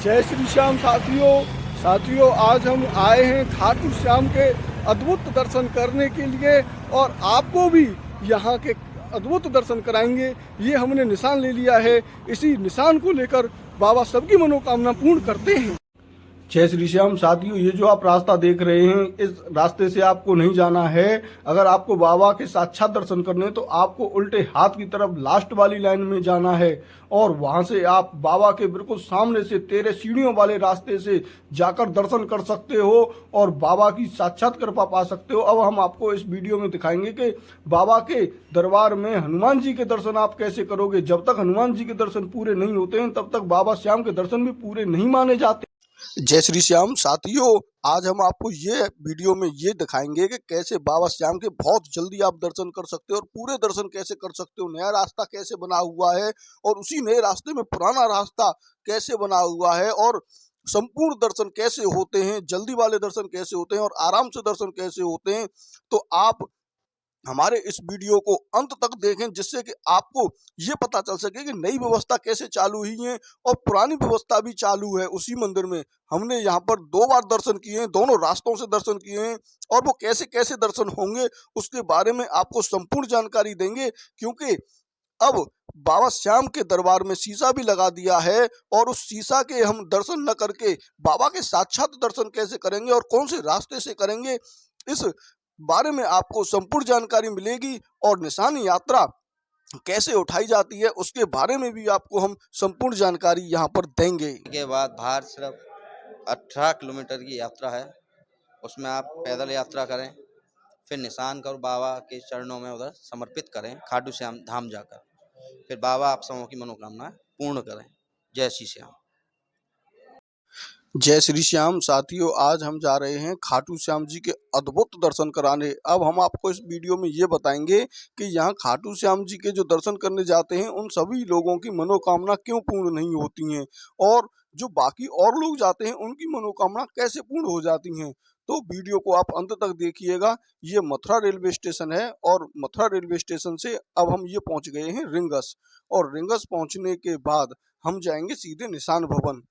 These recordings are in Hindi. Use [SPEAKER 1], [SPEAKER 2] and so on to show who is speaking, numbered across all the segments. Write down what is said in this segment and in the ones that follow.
[SPEAKER 1] जय श्री श्याम साथियों आज हम आए हैं खाटू श्याम के अद्भुत दर्शन करने के लिए और आपको भी यहाँ के अद्भुत दर्शन कराएंगे। ये हमने निशान ले लिया है, इसी निशान को लेकर बाबा सबकी मनोकामना पूर्ण करते हैं। जय श्री श्याम साथियों, ये जो आप रास्ता देख रहे हैं, इस रास्ते से आपको नहीं जाना है। अगर आपको बाबा के साक्षात दर्शन करने हैं तो आपको उल्टे हाथ की तरफ लास्ट वाली लाइन में जाना है और वहां से आप बाबा के बिल्कुल सामने से 13 सीढ़ियों वाले रास्ते से जाकर दर्शन कर सकते हो और बाबा की साक्षात कृपा पा सकते हो। अब हम आपको इस वीडियो में दिखाएंगे कि बाबा के दरबार में हनुमान जी के दर्शन आप कैसे करोगे। जब तक हनुमान जी के दर्शन पूरे नहीं होते हैं तब तक बाबा श्याम के दर्शन भी पूरे नहीं माने जाते।
[SPEAKER 2] जय श्री श्याम साथियों, आज हम आपको ये वीडियो में ये दिखाएंगे कि कैसे बाबा श्याम के बहुत जल्दी आप दर्शन कर सकते हो और पूरे दर्शन कैसे कर सकते हो। नया रास्ता कैसे बना हुआ है और उसी नए रास्ते में पुराना रास्ता कैसे बना हुआ है और संपूर्ण दर्शन कैसे होते हैं, जल्दी वाले दर्शन कैसे होते हैं और आराम से दर्शन कैसे होते हैं। तो आप हमारे इस वीडियो को अंत तक देखें, जिससे कि आपको ये पता चल सके कि नई व्यवस्था कैसे चालू हुई है और पुरानी व्यवस्था भी चालू है उसी मंदिर में। हमने यहाँ पर 2 बार दर्शन किए हैं, दोनों रास्तों से दर्शन किए हैं और वो कैसे कैसे दर्शन होंगे उसके बारे में आपको संपूर्ण जानकारी देंगे। क्योंकि अब बाबा श्याम के दरबार में शीशा भी लगा दिया है और उस शीशा के हम दर्शन न करके बाबा के साक्षात दर्शन कैसे करेंगे और कौन से रास्ते से करेंगे, इस बारे में आपको संपूर्ण जानकारी मिलेगी। और निशान यात्रा कैसे उठाई जाती है उसके बारे में भी आपको हम संपूर्ण जानकारी यहाँ पर देंगे।
[SPEAKER 3] के बाद बाहर सिर्फ 18 किलोमीटर की यात्रा है, उसमें आप पैदल यात्रा करें, फिर निशान कर बाबा के चरणों में उधर समर्पित करें खाटू श्याम धाम जाकर, फिर बाबा आप सबों की मनोकामना पूर्ण करें। जय श्री श्याम।
[SPEAKER 2] जय श्री श्याम साथियों, आज हम जा रहे हैं खाटू श्याम जी के अद्भुत दर्शन कराने। अब हम आपको इस वीडियो में ये बताएंगे कि यहाँ खाटू श्याम जी के जो दर्शन करने जाते हैं उन सभी लोगों की मनोकामना क्यों पूर्ण नहीं होती हैं और जो बाकी और लोग जाते हैं उनकी मनोकामना कैसे पूर्ण हो जाती हैं। तो वीडियो को आप अंत तक देखिएगा। ये मथुरा रेलवे स्टेशन है और मथुरा रेलवे स्टेशन से अब हम ये पहुँच गए हैं रिंगस, और रिंगस पहुँचने के बाद हम जाएंगे सीधे निशान भवन।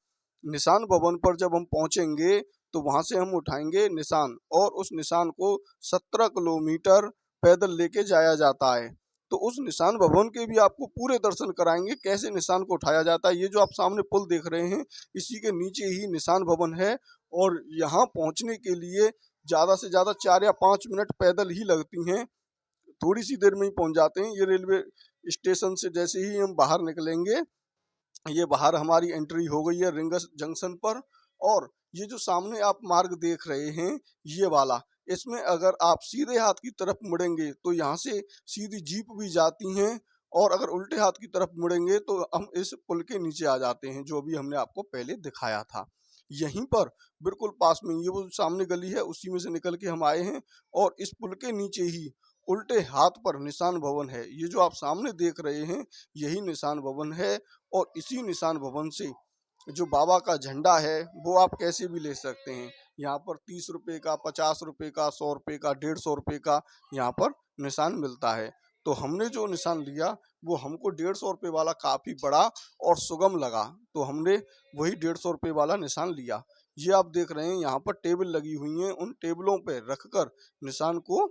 [SPEAKER 2] निशान भवन पर जब हम पहुंचेंगे तो वहां से हम उठाएंगे निशान और उस निशान को 17 किलोमीटर पैदल लेके जाया जाता है। तो उस निशान भवन के भी आपको पूरे दर्शन कराएंगे, कैसे निशान को उठाया जाता है। ये जो आप सामने पुल देख रहे हैं इसी के नीचे ही निशान भवन है और यहाँ पहुँचने के लिए ज़्यादा से ज़्यादा 4 या 5 मिनट पैदल ही लगती हैं, थोड़ी सी देर में ही पहुँच जाते हैं। ये रेलवे स्टेशन से जैसे ही हम बाहर निकलेंगे, ये बाहर हमारी एंट्री हो गई है रिंगस जंक्शन पर। और ये जो सामने आप मार्ग देख रहे हैं ये वाला, इसमें अगर आप सीधे हाथ की तरफ मुड़ेंगे तो यहाँ से सीधी जीप भी जाती हैं और अगर उल्टे हाथ की तरफ मुड़ेंगे तो हम इस पुल के नीचे आ जाते हैं, जो भी हमने आपको पहले दिखाया था। यहीं पर बिल्कुल पास में ये वो सामने गली है, उसी में से निकल के हम आए हैं और इस पुल के नीचे ही उल्टे हाथ पर निशान भवन है। ये जो आप सामने देख रहे हैं यही निशान भवन है और इसी निशान भवन से जो बाबा का झंडा है वो आप कैसे भी ले सकते हैं। यहाँ पर 30 रुपये का, 50 रुपये का, 100 रुपये का, 150 रुपये का यहाँ पर निशान मिलता है। तो हमने जो निशान लिया वो हमको 150 रुपये वाला काफ़ी बड़ा और सुगम लगा, तो हमने वही 150 रुपये वाला निशान लिया। ये आप देख रहे हैं यहाँ पर टेबल लगी हुई हैं, उन टेबलों पे रखकर निशान को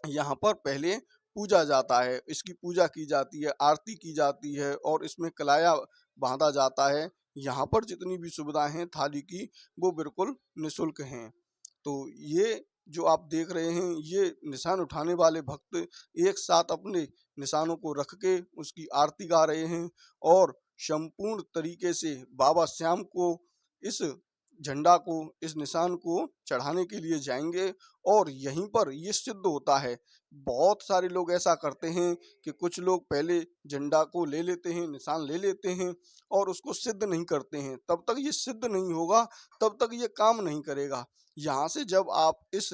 [SPEAKER 2] यहाँ पर पहले पूजा जाता है, इसकी पूजा की जाती है, आरती की जाती है और इसमें कलाया बांधा जाता है। यहाँ पर जितनी भी सुविधाएं हैं थाली की वो बिल्कुल निःशुल्क हैं। तो ये जो आप देख रहे हैं ये निशान उठाने वाले भक्त एक साथ अपने निशानों को रख के उसकी आरती गा रहे हैं और संपूर्ण तरीके से बाबा श्याम को इस झंडा को, इस निशान को चढ़ाने के लिए जाएंगे। और यहीं पर ये सिद्ध होता है, बहुत सारे लोग ऐसा करते हैं कि कुछ लोग पहले झंडा को ले लेते हैं, निशान ले लेते हैं और उसको सिद्ध नहीं करते हैं। तब तक ये सिद्ध नहीं होगा, तब तक ये काम नहीं करेगा। यहाँ से जब आप इस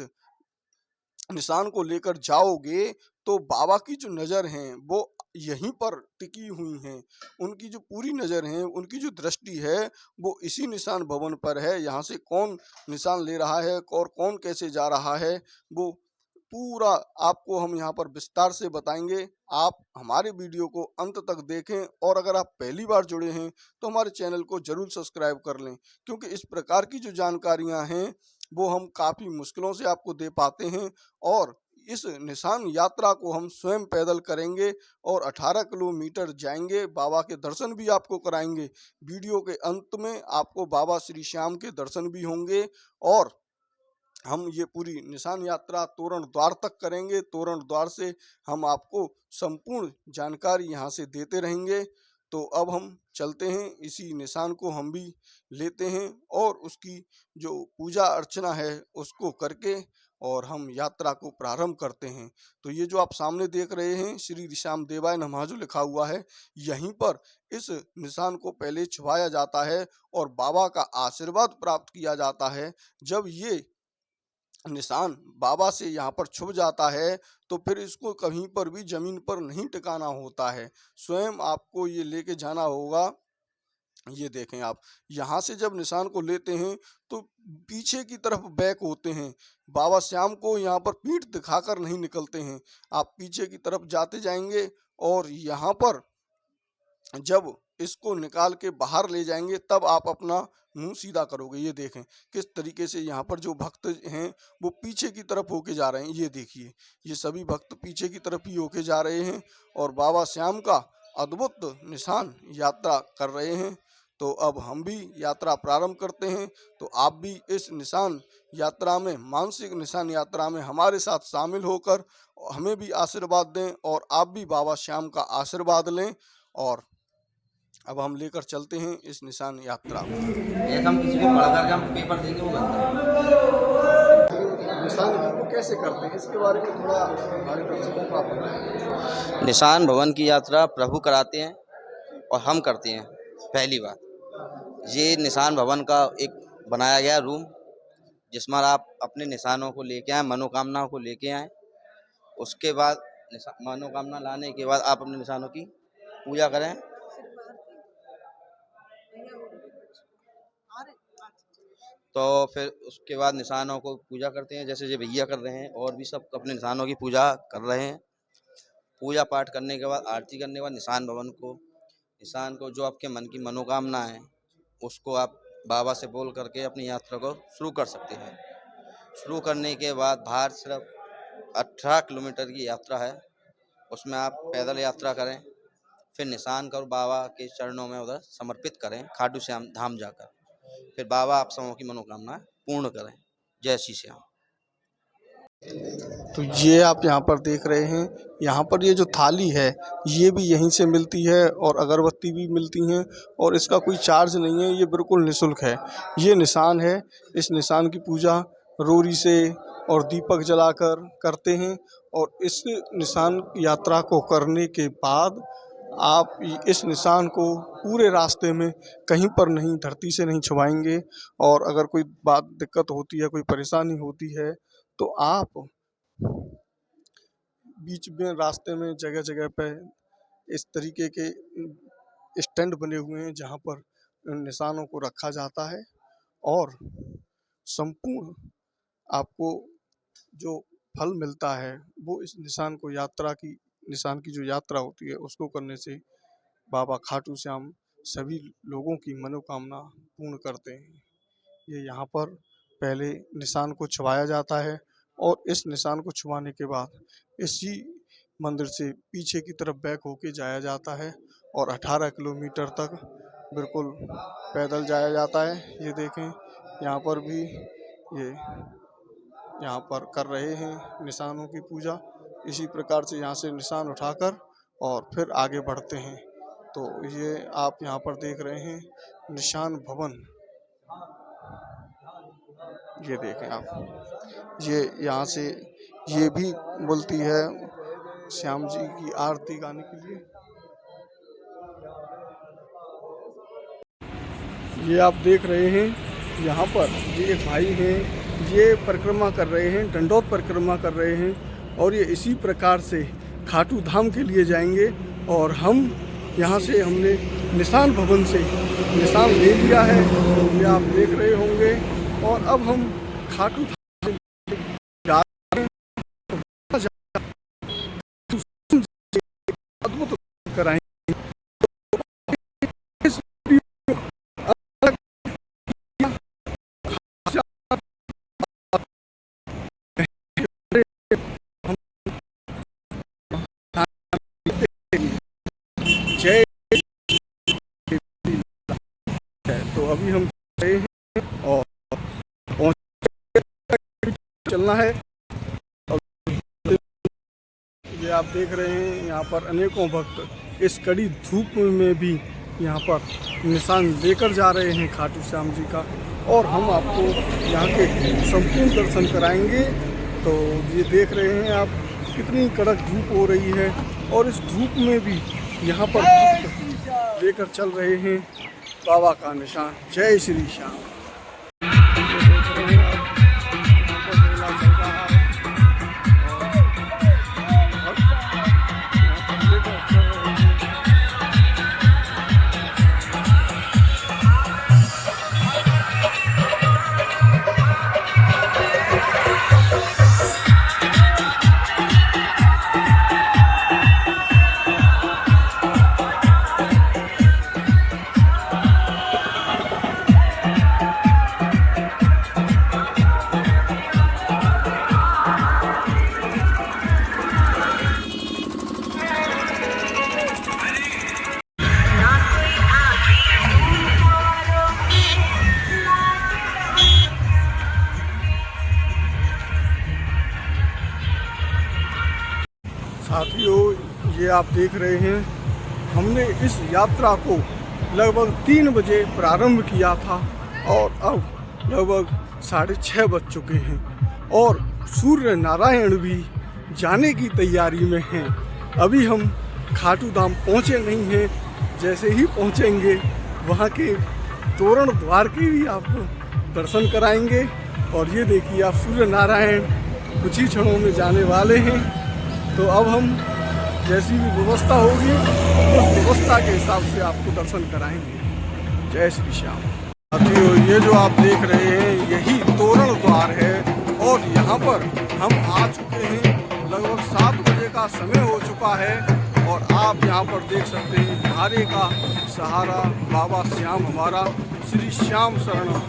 [SPEAKER 2] निशान को लेकर जाओगे तो बाबा की जो नज़र हैं वो यहीं पर टिकी हुई हैं, उनकी जो पूरी नज़र है, उनकी जो दृष्टि है वो इसी निशान भवन पर है। यहाँ से कौन निशान ले रहा है और कौन कैसे जा रहा है वो पूरा आपको हम यहाँ पर विस्तार से बताएंगे। आप हमारे वीडियो को अंत तक देखें और अगर आप पहली बार जुड़े हैं तो हमारे चैनल को जरूर सब्सक्राइब कर लें, क्योंकि इस प्रकार की जो जानकारियाँ हैं वो हम काफ़ी मुश्किलों से आपको दे पाते हैं। और इस निशान यात्रा को हम स्वयं पैदल करेंगे और 18 किलोमीटर जाएंगे, बाबा के दर्शन भी आपको कराएंगे। वीडियो के अंत में आपको बाबा श्री श्याम के दर्शन भी होंगे और हम ये पूरी निशान यात्रा तोरण द्वार तक करेंगे। तोरण द्वार से हम आपको संपूर्ण जानकारी यहाँ से देते रहेंगे। तो अब हम चलते हैं, इसी निशान को हम भी लेते हैं और उसकी जो पूजा अर्चना है उसको करके और हम यात्रा को प्रारंभ करते हैं। तो ये जो आप सामने देख रहे हैं श्री श्याम देवाय नमः जो लिखा हुआ है, यहीं पर इस निशान को पहले छुआया जाता है और बाबा का आशीर्वाद प्राप्त किया जाता है। जब ये निशान बाबा से यहाँ पर छुप जाता है तो फिर इसको कहीं पर भी जमीन पर नहीं टिकाना होता है, स्वयं आपको ये लेके जाना होगा। ये देखें आप, यहाँ से जब निशान को लेते हैं तो पीछे की तरफ बैक होते हैं। बाबा श्याम को यहाँ पर पीठ दिखाकर नहीं निकलते हैं, आप पीछे की तरफ जाते जाएंगे और यहाँ पर जब इसको निकाल के बाहर ले जाएंगे तब आप अपना मुंह सीधा करोगे। ये देखें किस तरीके से यहाँ पर जो भक्त हैं वो पीछे की तरफ होके जा रहे हैं। ये देखिए, ये सभी भक्त पीछे की तरफ ही होके जा रहे हैं और बाबा श्याम का अद्भुत निशान यात्रा कर रहे हैं। तो अब हम भी यात्रा प्रारंभ करते हैं। तो आप भी इस निशान यात्रा में, मानसिक निशान यात्रा में हमारे साथ शामिल होकर हमें भी आशीर्वाद दें और आप भी बाबा श्याम का आशीर्वाद लें। और अब हम लेकर चलते हैं इस निशान यात्रा में।
[SPEAKER 3] ऐसा हम किसी को पढ़ करके हम पेपर देंगे वो बनता है।
[SPEAKER 1] निशान को कैसे करते हैं, इसके बारे में थोड़ा हमारे दर्शकों को आप बताएं।
[SPEAKER 3] निशान भवन की यात्रा प्रभु कराते हैं और हम करते हैं। पहली बात, ये निशान भवन का एक बनाया गया रूम जिसमें आप अपने निशानों को लेके आए, मनोकामनाओं को लेके आए। उसके बाद मनोकामना लाने के बाद आप अपने निशानों की पूजा करें। तो फिर उसके बाद निशानों को पूजा करते हैं, जैसे ये भैया कर रहे हैं और भी सब अपने निशानों की पूजा कर रहे हैं। पूजा पाठ करने के बाद, आरती करने के बाद निशान को जो आपके मन की मनोकामना है उसको आप बाबा से बोल करके अपनी यात्रा को शुरू कर सकते हैं। शुरू करने के बाद बाहर सिर्फ 18 किलोमीटर की यात्रा है, उसमें आप पैदल यात्रा करें, फिर निशान को बाबा के चरणों में उधर समर्पित करें खाटू श्याम धाम जाकर। फिर बाबा आप सबों की मनोकामना पूर्ण करें। जय श्री श्याम।
[SPEAKER 2] तो ये आप यहाँ पर देख रहे हैं, यहाँ पर ये जो थाली है ये भी यहीं से मिलती है और अगरबत्ती भी मिलती हैं और इसका कोई चार्ज नहीं है, ये बिल्कुल निःशुल्क है। ये निशान है, इस निशान की पूजा रोरी से और दीपक जलाकर करते हैं और इस निशान यात्रा को करने के बाद आप इस निशान को पूरे रास्ते में कहीं पर नहीं, धरती से नहीं छुआएंगे। और अगर कोई बात दिक्कत होती है, कोई परेशानी होती है तो आप बीच में रास्ते में जगह जगह पे इस तरीके के स्टैंड बने हुए हैं जहाँ पर निशानों को रखा जाता है और संपूर्ण आपको जो फल मिलता है वो इस निशान को निशान की जो यात्रा होती है उसको करने से बाबा खाटू श्याम सभी लोगों की मनोकामना पूर्ण करते हैं। ये यहाँ पर पहले निशान को छुआया जाता है और इस निशान को छुआने के बाद इसी मंदिर से पीछे की तरफ बैक होके जाया जाता है और 18 किलोमीटर तक बिल्कुल पैदल जाया जाता है। ये देखें, यहाँ पर भी ये यहाँ पर कर रहे हैं निशानों की पूजा। इसी प्रकार से यहाँ से निशान उठाकर और फिर आगे बढ़ते हैं। तो ये आप यहाँ पर देख रहे हैं निशान भवन, ये देखें आप, ये यहाँ से ये भी बोलती है श्याम जी की आरती गाने के लिए।
[SPEAKER 1] ये आप देख रहे हैं यहाँ पर ये एक भाई हैं, ये परिक्रमा कर रहे हैं, दंडोत परिक्रमा कर रहे हैं और ये इसी प्रकार से खाटू धाम के लिए जाएंगे। और हम यहाँ से हमने निशान भवन से निशान ले लिया है, ये आप देख रहे होंगे। और अब हम खाटू धाम जा रहे हैं। अद्भुत कराएंगे। जय। तो अभी हम गए हैं और चलना है। ये आप देख रहे हैं यहाँ पर अनेकों भक्त इस कड़ी धूप में भी यहाँ पर निशान लेकर जा रहे हैं खाटू श्याम जी का, और हम आपको यहाँ के संपूर्ण दर्शन कराएंगे। तो ये देख रहे हैं आप कितनी कड़क धूप हो रही है, और इस धूप में भी यहाँ पर भक्त लेकर चल रहे हैं बाबा का निशान। जय श्री श्याम। साथियों, ये आप देख रहे हैं, हमने इस यात्रा को लगभग 3 बजे प्रारंभ किया था और अब लगभग 6:30 बज चुके हैं, और सूर्य नारायण भी जाने की तैयारी में हैं। अभी हम खाटू धाम पहुँचे नहीं हैं। जैसे ही पहुँचेंगे वहाँ के तोरण द्वार के भी आपको दर्शन कराएंगे। और ये देखिए आप, सूर्य नारायण कुछ ही क्षणों में जाने वाले हैं। तो अब हम जैसी भी व्यवस्था होगी उस व्यवस्था के हिसाब से आपको दर्शन कराएंगे। जय श्री श्याम। साथियों, ये जो आप देख रहे हैं यही तोरण द्वार है, और यहाँ पर हम आ चुके हैं। लगभग 7 बजे का समय हो चुका है, और आप यहाँ पर देख सकते हैं धारे का सहारा बाबा श्याम हमारा, श्री श्याम शरणम,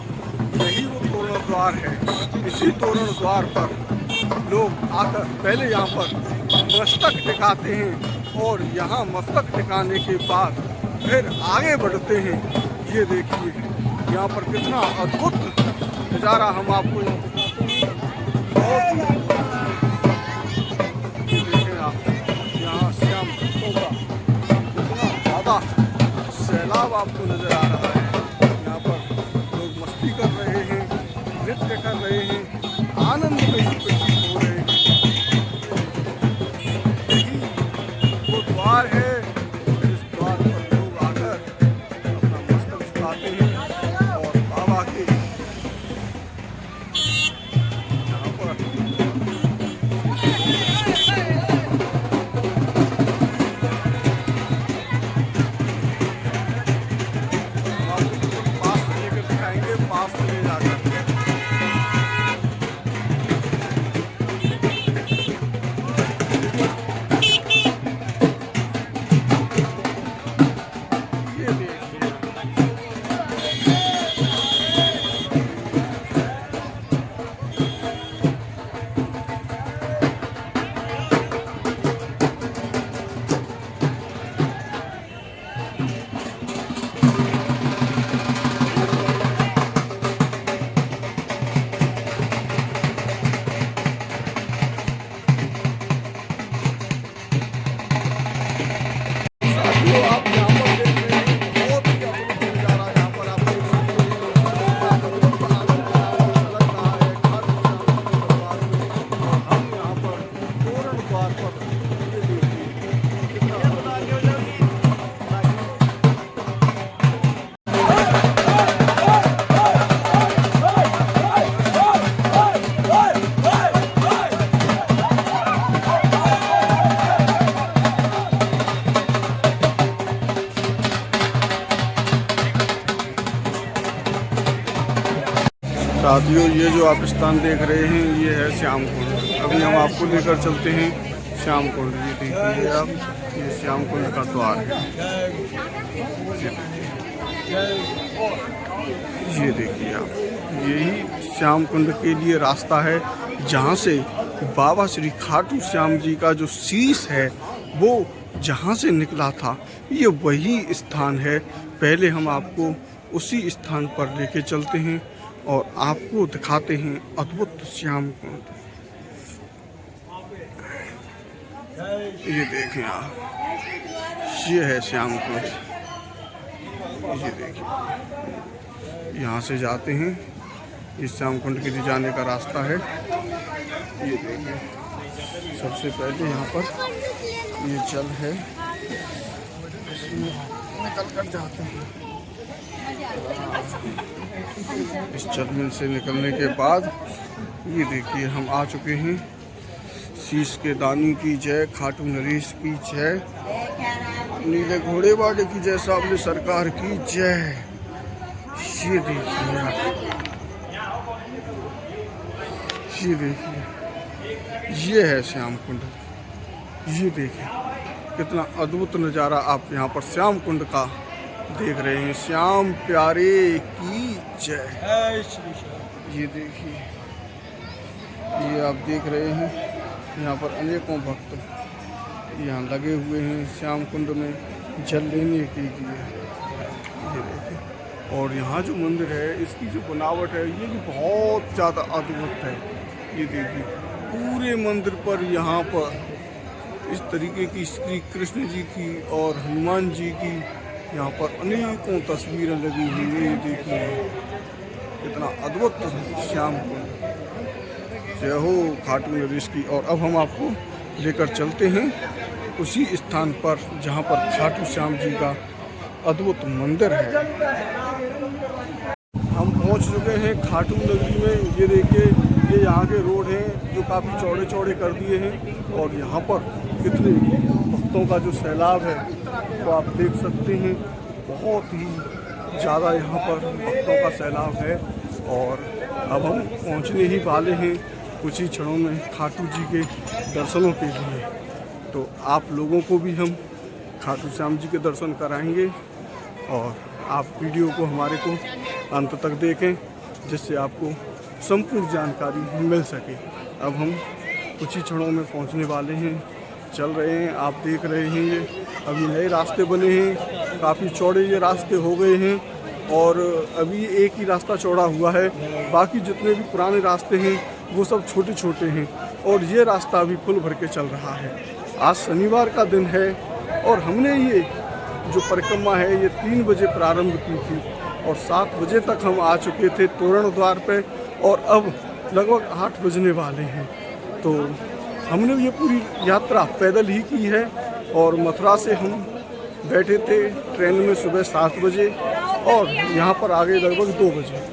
[SPEAKER 1] यही वो तोरण द्वार है। इसी तोरण द्वार पर लोग आकर पहले यहाँ पर मस्तक टिकाते हैं, और यहाँ मस्तक टिकाने के बाद फिर आगे बढ़ते हैं। ये देखिए यहाँ पर कितना अद्भुत नज़ारा हम आपको ये देखें आप, यहाँ श्याम भक्तों का कितना ज़्यादा सैलाब आपको नज़र आ रहा है। यहाँ पर लोग मस्ती कर रहे हैं, नृत्य कर रहे हैं, आनंद में प्रतीत हो रहे हैं। यही वो द्वार है जिस द्वार पर लोग आकर अपना मस्तक झुकाते हैं, और बाबा के यहाँ पर पास लेकर दिखाएंगे, पास ले जाकर। साथियों, ये जो आप स्थान देख रहे हैं ये है श्याम कुंड। अभी हम आपको लेकर चलते हैं श्याम कुंड, ये देखिए आप, ये श्याम कुंड का द्वार है। ये देखिए आप, यही श्याम कुंड के लिए रास्ता है जहाँ से बाबा श्री खाटू श्याम जी का जो शीश है वो जहाँ से निकला था, ये वही स्थान है। पहले हम आपको उसी स्थान पर लेके चलते हैं और आपको दिखाते हैं अद्भुत श्याम कुंड। ये देखें आप, ये है श्याम कुंड। ये देखिए, यहाँ से जाते हैं, इस श्याम कुंड के लिए जाने का रास्ता है। ये देखिए, सबसे पहले यहाँ पर ये जल है, इसमें निकल कर जाते हैं। इस जल में से निकलने के बाद ये देखिए हम आ चुके हैं। शीश के दानी की जय, खाटू नरेश की जय, नीले घोड़े वाले की जय, सामने सरकार की जय। ये देखिए आप, ये देखिए, ये है श्याम कुंड। ये देखिए कितना अद्भुत नज़ारा आप यहाँ पर श्याम कुंड का देख रहे हैं। श्याम प्यारे की जय। ये देखिए, ये आप देख रहे हैं, यहाँ पर अनेकों भक्त यहाँ लगे हुए हैं श्याम कुंड में जल लेने के लिए। ये देखिए, और यहाँ जो मंदिर है, इसकी जो बनावट है, ये भी बहुत ज़्यादा अद्भुत है। ये देखिए, पूरे मंदिर पर यहाँ पर इस तरीके की श्री कृष्ण जी की और हनुमान जी की यहाँ पर अनेकों तस्वीरें लगी हुई है। ये देखिए कितना अद्भुत श्याम कुंड। जय हो खाटू नरेश की। और अब हम आपको लेकर चलते हैं उसी स्थान पर जहाँ पर खाटू श्याम जी का अद्भुत मंदिर है। हम पहुँच चुके हैं खाटू नगरी में। ये देखिए, ये यहाँ के रोड हैं जो काफ़ी चौड़े चौड़े कर दिए हैं, और यहाँ पर कितने भक्तों का जो सैलाब है वो आप देख सकते हैं। बहुत ही ज़्यादा यहाँ पर भक्तों का सैलाब है। और अब हम पहुँचने ही वाले हैं कुछ ही क्षणों में खाटू जी के दर्शनों के लिए। तो आप लोगों को भी हम खाटू श्याम जी के दर्शन कराएंगे, और आप वीडियो को हमारे को अंत तक देखें जिससे आपको संपूर्ण जानकारी मिल सके। अब हम कुछ ही क्षणों में पहुंचने वाले हैं, चल रहे हैं। आप देख रहे हैं, ये अभी नए रास्ते बने हैं, काफ़ी चौड़े ये रास्ते हो गए हैं, और अभी एक ही रास्ता चौड़ा हुआ है। बाकी जितने भी पुराने रास्ते हैं वो सब छोटे छोटे हैं, और ये रास्ता अभी फुल भर के चल रहा है। आज शनिवार का दिन है, और हमने ये जो परिक्रमा है ये 3 बजे प्रारंभ की थी, और 7 बजे तक हम आ चुके थे तोरण द्वार पे, और अब लगभग 8 बजने वाले हैं। तो हमने ये पूरी यात्रा पैदल ही की है, और मथुरा से हम बैठे थे ट्रेन में सुबह 7 बजे, और यहाँ पर आ गए लगभग 2 बजे।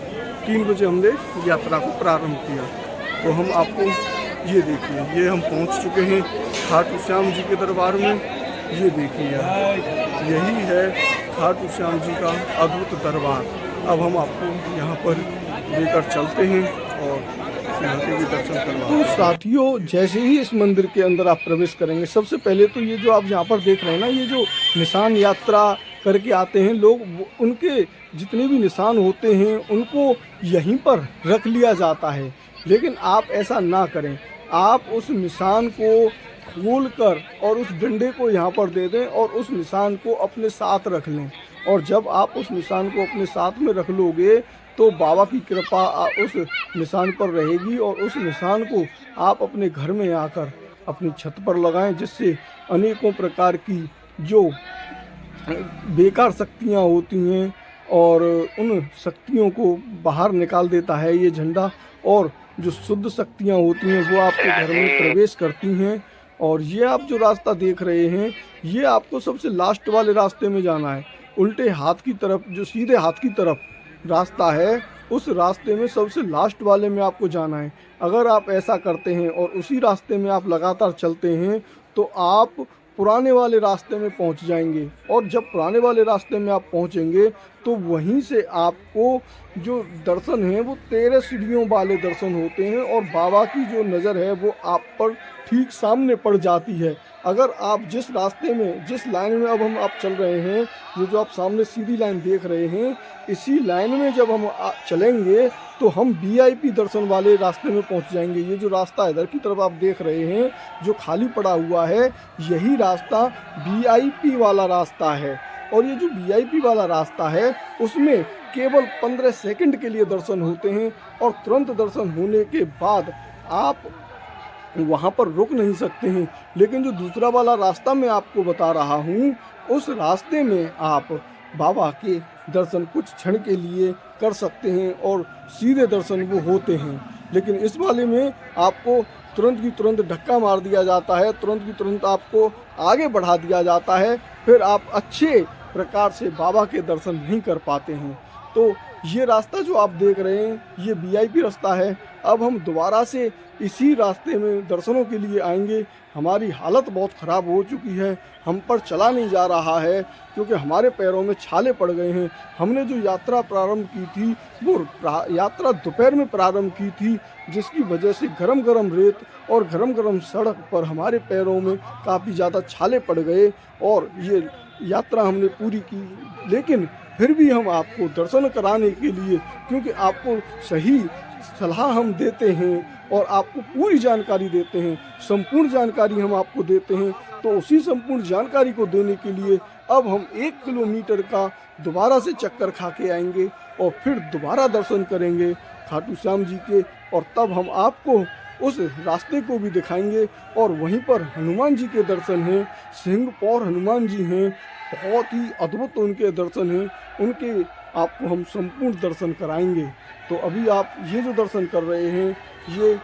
[SPEAKER 1] 3 बजे हमने यात्रा को प्रारंभ किया। तो हम आपको ये देखिए, ये हम पहुँच चुके हैं खाटू श्याम जी के दरबार में। ये देखिए, यही है खाटू श्याम जी का अद्भुत दरबार। अब हम आपको यहाँ पर लेकर चलते हैं और यहाँ के भी दर्शन करवाएंगे। तो साथियों, जैसे ही इस मंदिर के अंदर आप प्रवेश करेंगे, सबसे पहले तो ये जो आप यहाँ पर देख रहे हैं ना, ये जो निशान यात्रा करके आते हैं लोग, उनके जितने भी निशान होते हैं उनको यहीं पर रख लिया जाता है। लेकिन आप ऐसा ना करें, आप उस निशान को खोल कर और उस डंडे को यहाँ पर दे दें, और उस निशान को अपने साथ रख लें। और जब आप उस निशान को अपने साथ में रख लोगे तो बाबा की कृपा उस निशान पर रहेगी, और उस निशान को आप अपने घर में आकर अपनी छत पर लगाएं, जिससे अनेकों प्रकार की जो बेकार शक्तियाँ होती हैं और उन शक्तियों को बाहर निकाल देता है ये झंडा, और जो शुद्ध शक्तियाँ होती हैं वो आपके घर में प्रवेश करती हैं। और ये आप जो रास्ता देख रहे हैं, ये आपको सबसे लास्ट वाले रास्ते में जाना है। उल्टे हाथ की तरफ, जो सीधे हाथ की तरफ रास्ता है, उस रास्ते में सबसे लास्ट वाले में आपको जाना है। अगर आप ऐसा करते हैं और उसी रास्ते में आप लगातार चलते हैं तो आप पुराने वाले रास्ते में पहुंच जाएंगे। और जब पुराने वाले रास्ते में आप पहुंचेंगे तो वहीं से आपको जो दर्शन है वो 13 सीढ़ियों वाले दर्शन होते हैं और बाबा की जो नज़र है वो आप पर ठीक सामने पड़ जाती है। अगर आप जिस रास्ते में, जिस लाइन में अब हम आप चल रहे हैं, ये जो आप सामने सीधी लाइन देख रहे हैं, इसी लाइन में जब हम चलेंगे तो हम वीआईपी दर्शन वाले रास्ते में पहुंच जाएंगे। ये जो रास्ता इधर की तरफ आप देख रहे हैं जो खाली पड़ा हुआ है, यही रास्ता वीआईपी वाला रास्ता है। और ये जो वीआईपी वाला रास्ता है उसमें केवल 15 सेकंड के लिए दर्शन होते हैं और तुरंत दर्शन होने के बाद आप वहाँ पर रुक नहीं सकते हैं। लेकिन जो दूसरा वाला रास्ता मैं आपको बता रहा हूँ, उस रास्ते में आप बाबा के दर्शन कुछ क्षण के लिए कर सकते हैं और सीधे दर्शन वो होते हैं। लेकिन इस वाले में आपको तुरंत की तुरंत धक्का मार दिया जाता है, तुरंत की तुरंत आपको आगे बढ़ा दिया जाता है, फिर आप अच्छे प्रकार से बाबा के दर्शन नहीं कर पाते हैं। तो ये रास्ता जो आप देख रहे हैं ये वीआईपी रास्ता है। अब हम दोबारा से इसी रास्ते में दर्शनों के लिए आएंगे। हमारी हालत बहुत ख़राब हो चुकी है, हम पर चला नहीं जा रहा है क्योंकि हमारे पैरों में छाले पड़ गए हैं। हमने जो यात्रा प्रारंभ की थी वो यात्रा दोपहर में प्रारंभ की थी, जिसकी वजह से गरम गरम रेत और गरम गरम सड़क पर हमारे पैरों में काफ़ी ज़्यादा छाले पड़ गए और ये यात्रा हमने पूरी की। लेकिन फिर भी हम आपको दर्शन कराने के लिए, क्योंकि आपको सही सलाह हम देते हैं और आपको पूरी जानकारी देते हैं, संपूर्ण जानकारी हम आपको देते हैं, तो उसी संपूर्ण जानकारी को देने के लिए अब हम 1 किलोमीटर का दोबारा से चक्कर खा के आएंगे और फिर दोबारा दर्शन करेंगे खाटू श्याम जी के। और तब हम आपको उस रास्ते को भी दिखाएंगे और वहीं पर हनुमान जी के दर्शन हैं, सिंह पौर हनुमान जी हैं, बहुत ही अद्भुत उनके दर्शन हैं, उनके आपको हम संपूर्ण दर्शन कराएंगे। तो अभी आप ये जो दर्शन कर रहे हैं ये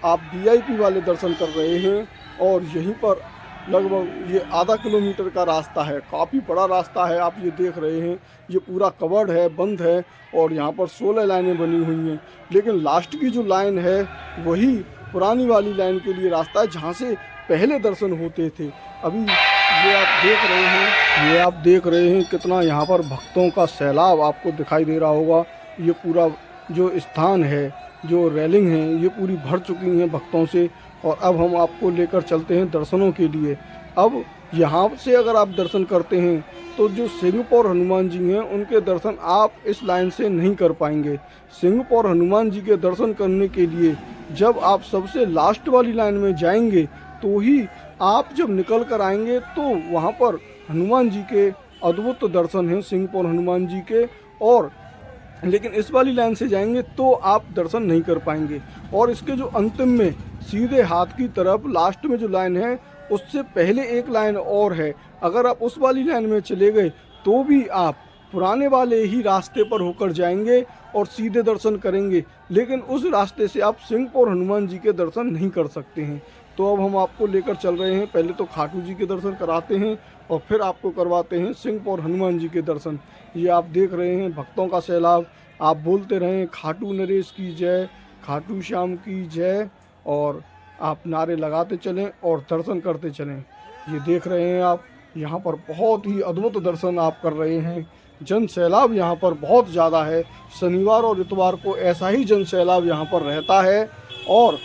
[SPEAKER 1] आप वीआईपी वाले दर्शन कर रहे हैं और यहीं पर लगभग ये आधा किलोमीटर का रास्ता है, काफ़ी बड़ा रास्ता है। आप ये देख रहे हैं ये पूरा कवर्ड है, बंद है और यहाँ पर 16 लाइनें बनी हुई हैं। लेकिन लास्ट की जो लाइन है वही पुरानी वाली लाइन के लिए रास्ता है जहाँ से पहले दर्शन होते थे। अभी ये आप देख रहे हैं कितना यहाँ पर भक्तों का सैलाब आपको दिखाई दे रहा होगा। ये पूरा जो स्थान है, जो रेलिंग है, ये पूरी भर चुकी हैं भक्तों से। और अब हम आपको लेकर चलते हैं दर्शनों के लिए। अब यहाँ से अगर आप दर्शन करते हैं तो जो सिंह पौर हनुमान जी हैं उनके दर्शन आप इस लाइन से नहीं कर पाएंगे। सिंह पौर हनुमान जी के दर्शन करने के लिए जब आप सबसे लास्ट वाली लाइन में जाएंगे तो ही आप जब निकल कर आएंगे तो वहाँ पर हनुमान जी के अद्भुत दर्शन हैं, सिंह पौर हनुमान जी के। और लेकिन इस वाली लाइन से जाएंगे तो आप दर्शन नहीं कर पाएंगे। और इसके जो अंतिम में सीधे हाथ की तरफ लास्ट में जो लाइन है उससे पहले एक लाइन और है। अगर आप उस वाली लाइन में चले गए तो भी आप पुराने वाले ही रास्ते पर होकर जाएंगे और सीधे दर्शन करेंगे, लेकिन उस रास्ते से आप सिंह पौर हनुमान जी के दर्शन नहीं कर सकते हैं। तो अब हम आपको लेकर चल रहे हैं, पहले तो खाटू जी के दर्शन कराते हैं और फिर आपको करवाते हैं सिंह पौर हनुमान जी के दर्शन। ये आप देख रहे हैं भक्तों का सैलाब। आप बोलते रहें खाटू नरेश की जय, खाटू श्याम की जय, और आप नारे लगाते चलें और दर्शन करते चलें। ये देख रहे हैं आप, यहाँ पर बहुत ही अद्भुत दर्शन आप कर रहे हैं। जन सैलाब यहाँ पर बहुत ज़्यादा है। शनिवार और इतवार को ऐसा ही जन सैलाब यहाँ पर रहता है। और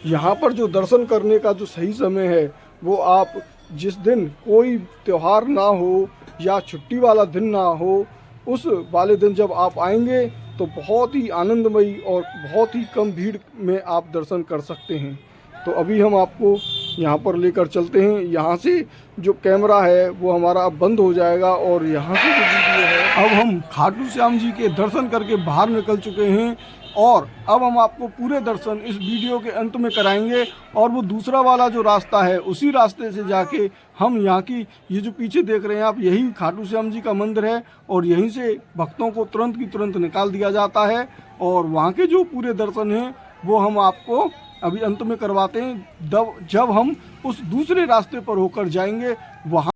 [SPEAKER 1] यहाँ पर जो दर्शन करने का जो सही समय है वो आप जिस दिन कोई त्यौहार ना हो या छुट्टी वाला दिन ना हो, उस वाले दिन जब आप आएंगे तो बहुत ही आनंदमयी और बहुत ही कम भीड़ में आप दर्शन कर सकते हैं। तो अभी हम आपको यहाँ पर लेकर चलते हैं। यहाँ से जो कैमरा है वो हमारा अब बंद हो जाएगा और यहाँ से जो वीडियो है, अब हम खाटू श्याम जी के दर्शन करके बाहर निकल चुके हैं और अब हम आपको पूरे दर्शन इस वीडियो के अंत में कराएंगे। और वो दूसरा वाला जो रास्ता है उसी रास्ते से जाके हम यहाँ की, ये जो पीछे देख रहे हैं आप, यही खाटू श्याम जी का मंदिर है और यहीं से भक्तों को तुरंत की तुरंत निकाल दिया जाता है। और वहाँ के जो पूरे दर्शन हैं वो हम आपको अभी अंत में करवाते हैं जब हम उस दूसरे रास्ते पर होकर जाएंगे वहाँ।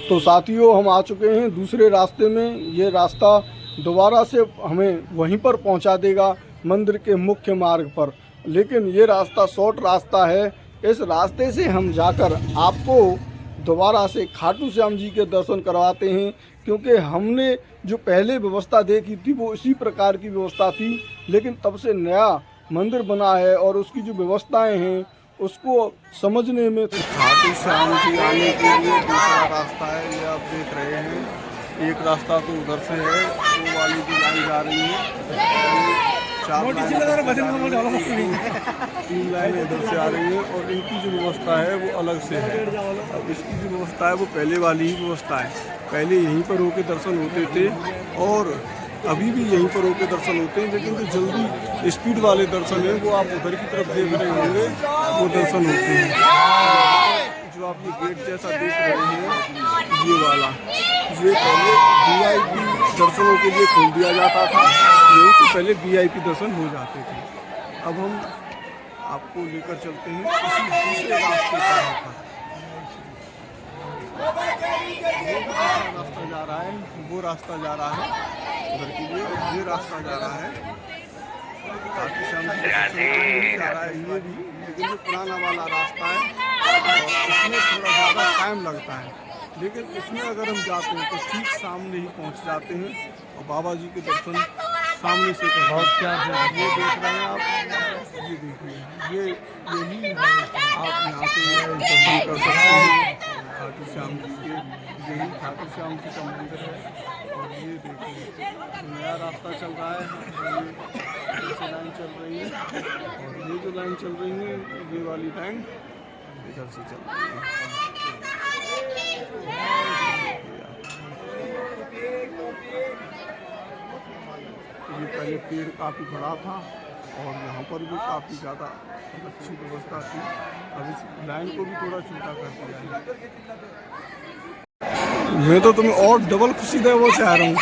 [SPEAKER 1] तो साथियों, हम आ चुके हैं दूसरे रास्ते में। ये रास्ता दोबारा से हमें वहीं पर पहुंचा देगा मंदिर के मुख्य मार्ग पर, लेकिन ये रास्ता शॉर्ट रास्ता है इस रास्ते से हम जाकर आपको दोबारा से खाटू श्याम जी के दर्शन करवाते हैं, क्योंकि हमने जो पहले व्यवस्था देखी थी वो इसी प्रकार की व्यवस्था थी, लेकिन तब से नया मंदिर बना है और उसकी जो व्यवस्थाएं हैं उसको समझने में।
[SPEAKER 2] खाटू श्याम जी आने के लिए दूसरा रास्ता है, ये आप देख रहे हैं। एक रास्ता तो उधर से है, वो वाली जो लाइन जा रही है, 3 लाइनें इधर से आ रही हैं और इनकी जो व्यवस्था है वो अलग से है। अब इसकी जो व्यवस्था है वो पहले वाली ही व्यवस्था है। पहले यहीं पर होके दर्शन होते थे और अभी भी यहीं पर होके दर्शन होते हैं, लेकिन जो जल्दी स्पीड वाले दर्शन हैं वो आप उधर की तरफ देख रहे होंगे, वो दर्शन होते हैं। जो आप ये गेट जैसा देख रहे हैं, ये वाला, ये पहले VIP दर्शनों के लिए खोल दिया जाता था, यहीं से पहले VIP दर्शन हो जाते थे। अब हम आपको लेकर चलते हैं इसी दूसरे रास्ते पर। रास्ता जा रहा है, वो रास्ता जा रहा है उधर के लिए, और ये रास्ता जा रहा है खाटू श्याम जी जा रहा है ये भी, लेकिन जो पुराना वाला रास्ता है इसमें थोड़ा ज़्यादा टाइम लगता है, लेकिन इसमें अगर हम जाते हैं तो ठीक सामने ही पहुंच जाते हैं और बाबा जी के दर्शन सामने से करते हैं। क्या ये देख रहे हैं आप, ये देखिए, ये यही आप यहाँ से दर्शन कर सकते हैं खाटू श्याम जी के। यही खाटू श्याम जी का मंदिर है। और ये देखिए नया रास्ता चल रहा है, ये लाइन चल रही है और ये जो लाइन चल रही है ये वाली लाइन इधर से चल रही है। ये पहले पेड़ काफ़ी बड़ा था और यहाँ पर भी काफ़ी ज़्यादा अच्छी व्यवस्था थी। अब इस लाइन को भी थोड़ा छोटा कर दिया है। मैं तो तुम्हें और डबल खुशी दे वो चाह रहा हूँ।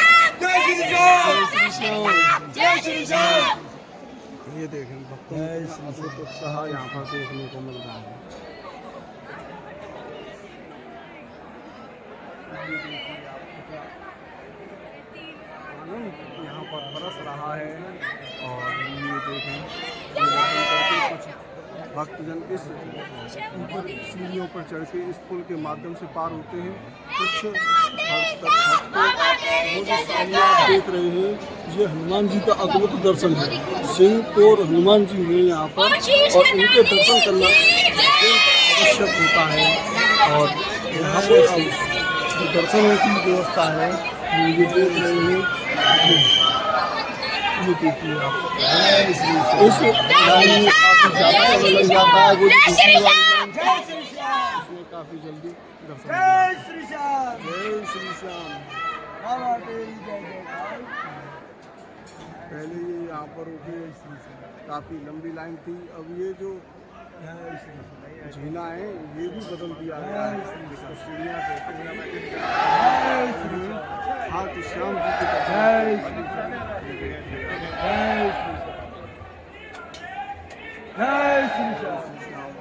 [SPEAKER 2] ये देखें भक्तों का उत्साह यहाँ पर देखने को मिल रहा है। यहाँ पर बरस रहा है और ये देखें कुछ भक्तजन इस ऊपर सीढ़ियों पर चढ़ के इस पुल के माध्यम से पार होते हैं। कुछ भक्त वो जो सामने आप देख रहे हैं ये हनुमान जी का अद्भुत दर्शन है। सिंह और हनुमान जी हैं यहाँ पर और इनके दर्शन करना आवश्यक होता है। और यहाँ पर जो दर्शनों की व्यवस्था है ये देख रहे हैं, ये देखिए आप इस लाइन में काफ़ी ज़्यादा समय लग जाता है, वो दूसरी वाली लाइन इसमें काफ़ी जल्दी दर्शन। जय श्री श्याम, जय श्री श्याम। पहले ये यहाँ पर होके काफ़ी लंबी लाइन थी, अब ये जो झीना है ये भी बदल दिया गया है, जिसको सीढ़ियाँ कहते हैं। खाटू श्याम जी की जय श्री श्याम, जय श्री श्याम, जय श्री श्याम,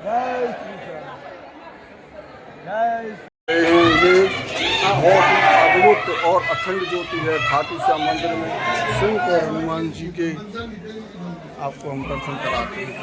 [SPEAKER 2] जय श्री श्याम। बहुत ही अद्भुत और अखंड ज्योति है खाटू श्याम मंदिर में। सिंह और हनुमान जी के आपको हम दर्शन कराते हैं।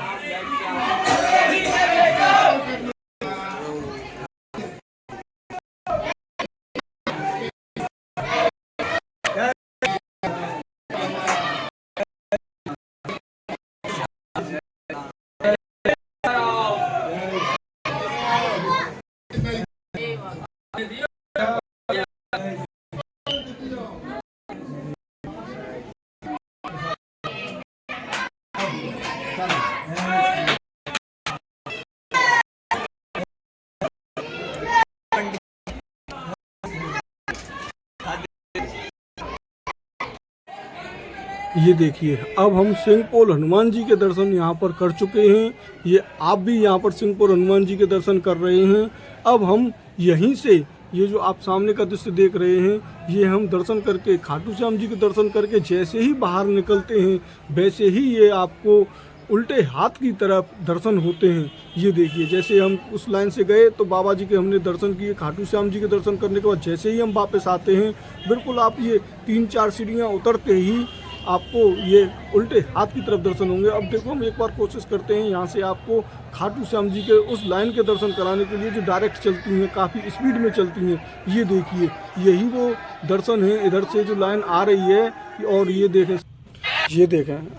[SPEAKER 2] ये देखिए अब हम सिंहपोल हनुमान जी के दर्शन यहाँ पर कर चुके हैं। ये आप भी यहाँ पर सिंहपोल हनुमान जी के दर्शन कर रहे हैं। अब हम यहीं से ये जो आप सामने का दृश्य देख रहे हैं ये हम दर्शन करके खाटू श्याम जी के दर्शन करके जैसे ही बाहर निकलते हैं वैसे ही ये आपको उल्टे हाथ की तरफ दर्शन होते हैं। ये देखिए जैसे हम उस लाइन से गए तो बाबा जी के हमने दर्शन किए, खाटू श्याम जी के दर्शन करने के बाद जैसे ही हम वापस आते हैं बिल्कुल आप ये 3-4 सीढ़ियाँ उतरते ही
[SPEAKER 1] आपको ये उल्टे हाथ की तरफ दर्शन होंगे। अब देखो हम एक बार कोशिश करते हैं यहाँ से आपको खाटू श्याम जी के उस लाइन के दर्शन कराने के लिए जो डायरेक्ट चलती हैं, काफ़ी स्पीड में चलती हैं। ये देखिए, यही वो दर्शन है, इधर से जो लाइन आ रही है। और ये देखें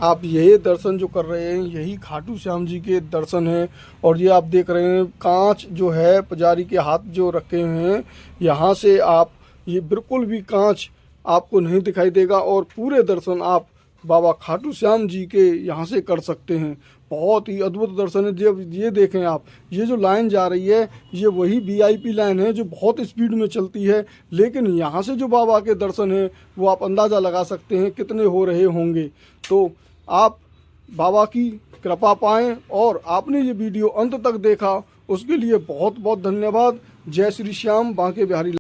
[SPEAKER 1] आप, ये दर्शन जो कर रहे हैं यही खाटू श्याम जी के दर्शन हैं। और ये आप देख रहे हैं कांच जो है पुजारी के हाथ जो रखे हुए हैं, यहाँ से आप ये बिल्कुल भी कांच आपको नहीं दिखाई देगा और पूरे दर्शन आप बाबा खाटू श्याम जी के यहाँ से कर सकते हैं। बहुत ही अद्भुत दर्शन है। जब ये देखें आप, ये जो लाइन जा रही है ये वही वीआईपी लाइन है जो बहुत स्पीड में चलती है, लेकिन यहाँ से जो बाबा के दर्शन है वो आप अंदाज़ा लगा सकते हैं कितने हो रहे होंगे। तो आप बाबा की कृपा पाएँ और आपने ये वीडियो अंत तक देखा उसके लिए बहुत बहुत धन्यवाद। जय श्री श्याम, बांके बिहारी।